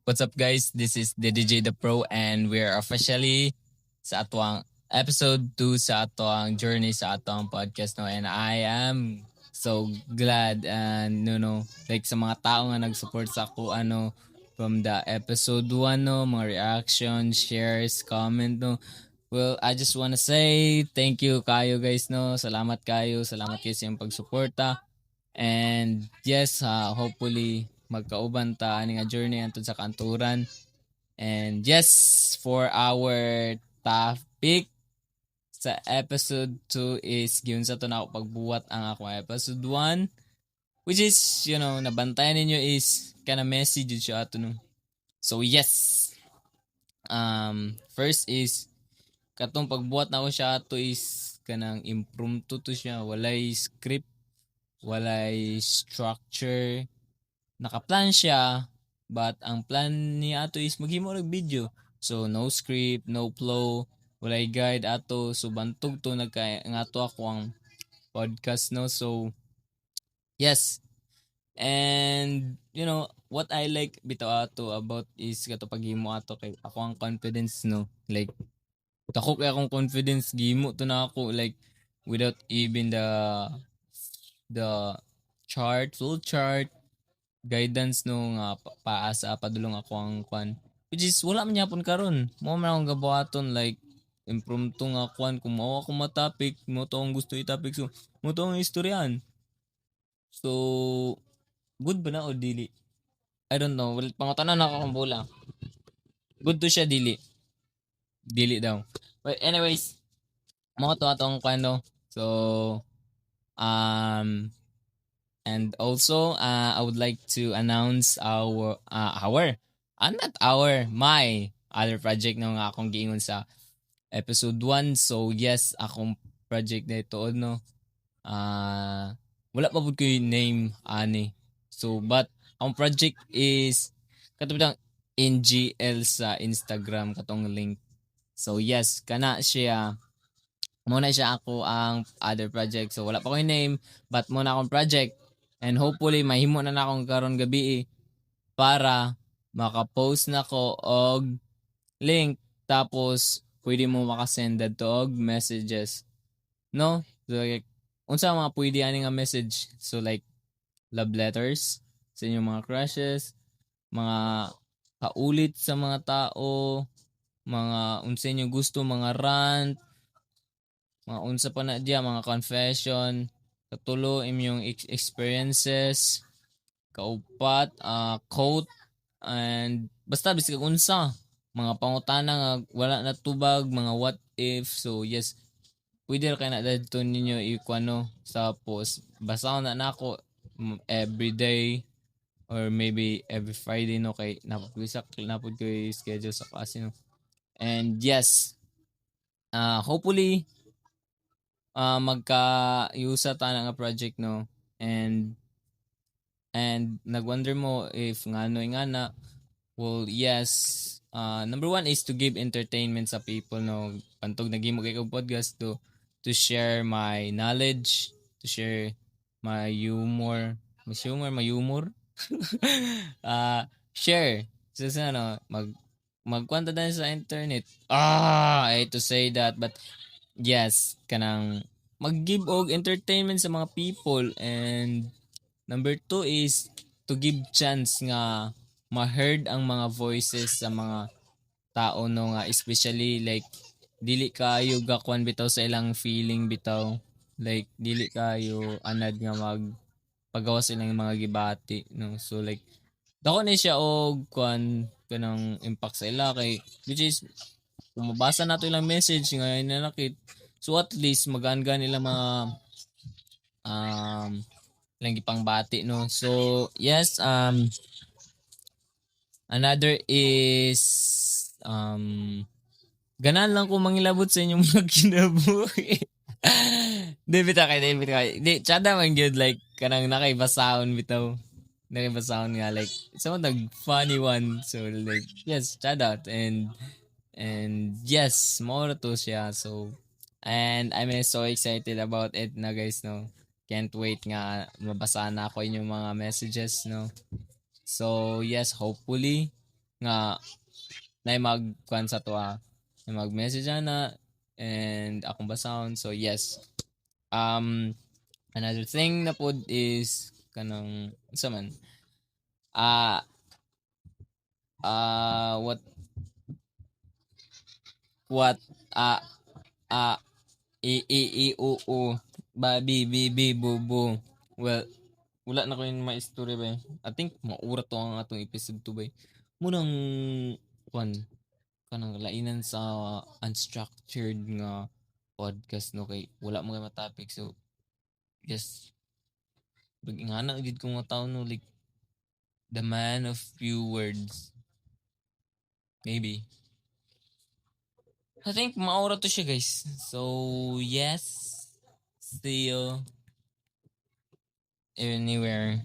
What's up guys? This is the DJ The Pro and we're officially sa atwang episode 2 sa atwang journey sa atwang podcast no, and I am so glad and like sa mga tao nga nag-support sa ako from the episode 1 no, mga reaction, shares, comment no. Well, I just wanna say thank you kayo guys no. Salamat kayo, salamat kayo sa iyong pagsuporta. And yes, hopefully magkauban ta ani nga journey antud sa kanturan. And yes, for our topic sa episode 2 is given sa to na ako pagbuwat ang ako episode 1, which is nabantayan ninyo is kana message jud siya ato no. So yes. First is katong pagbuhat na ko siya ato is kanang impromptu to siya, walay script, walay structure, nakaplan siya, but ang plan ni ato is maghimo og video. So no script, no flow, walay guide ato, so bantog to nagka ako ang podcast no. So yes. And what I like bitaw ato about is kato paghimo ato kay ako ang confidence no. Like dako kay akong confidence gimo to na ako like without even the full chart, guidance no nga paasa padulong ako ang kwan, which is wala man yapon karon. Mo man akong gabuhaton like impromptu nga kwan kung mao ako ma-topic, mo to ang gusto i-topic, so mo to ang istoryahan. So good ba na o dili? I don't know. Well, pangutanan ako kung bola. Good to siya dili. Dili daw. But anyways, mo to atong kwano. So and also I would like to announce my other project na nga akong giingon sa episode 1. So yes, akong project na ito no. Wala pa pud koy name ani. So but ang project is katong NGL sa Instagram katong link. So yes, kana siya. Muna siya ako ang other project. So wala pa ko'y name, but muna akong project. And hopefully mahimo na akong karon gabi para maka-post na ko og link, tapos pwede mo makasend to og messages. No? So like unsa mga pwede ani nga message? So like love letters sa inyong mga crushes, mga kaulit sa mga tao, mga unsa inyo gusto, mga rant, mga unsa pa na diya, mga confession, katulo imong experiences, kaupat, quote, and basta bisig unsa, mga pangutana nga wala na tubag, mga what if. So yes, pwede ra kay na dito ninyo ikuano sa post. Basta na nako every day or maybe every Friday no, kay napud ko schedule sa klase no. And yes, hopefully magka-yusa ta nga project no. And nagwonder mo if ngano ingana. Well, yes. Number one is to give entertainment sa people no. Pantog nagimo kay kog podcast to share my knowledge, to share my humor, my humor. Share. So magkwanta din sa internet. I hate to say that, but yes, kanang mag-give og entertainment sa mga people. And number 2 is to give chance nga ma-heard ang mga voices sa mga tao no, nga especially like dili kayo gakwan bitaw sa ilang feeling bitaw, like dili kayo anad nga pagawa sa ilang mga gibati no. So like dako ni siya og kwan kanang impact sa ila, kay which is kung mabasa nato ilang message nga inanakit, so at least magaan nila mga ilang gipang bati no. So yes, another is ganan lang ko mangilabot sa inyong mga kinabuhi. Di tsada man gyud, like kanang nakaibasahon bitaw, nakibasahon nga like some nag funny one. So like yes, shout out. And yes, more to siya. So and I'm so excited about it na guys no. Can't wait nga mabasa na ako inyong mga messages no. So yes, hopefully nga na magkuan sa to na mag-message na and akong basahon. So yes. Another thing na pod is kanang sa man ah what ah ah i u u ba bi bi bi bu bu. Well, wala na ko yung maistorya ba. I think maura to ang atong episode 2 ba. Munang kwan kanang lainan sa unstructured nga podcast no kay wala mo kay topic. So yes, ingana gid ko nga tawo no like the man of few words. Maybe. I think maura to siya guys. So yes. See you anywhere.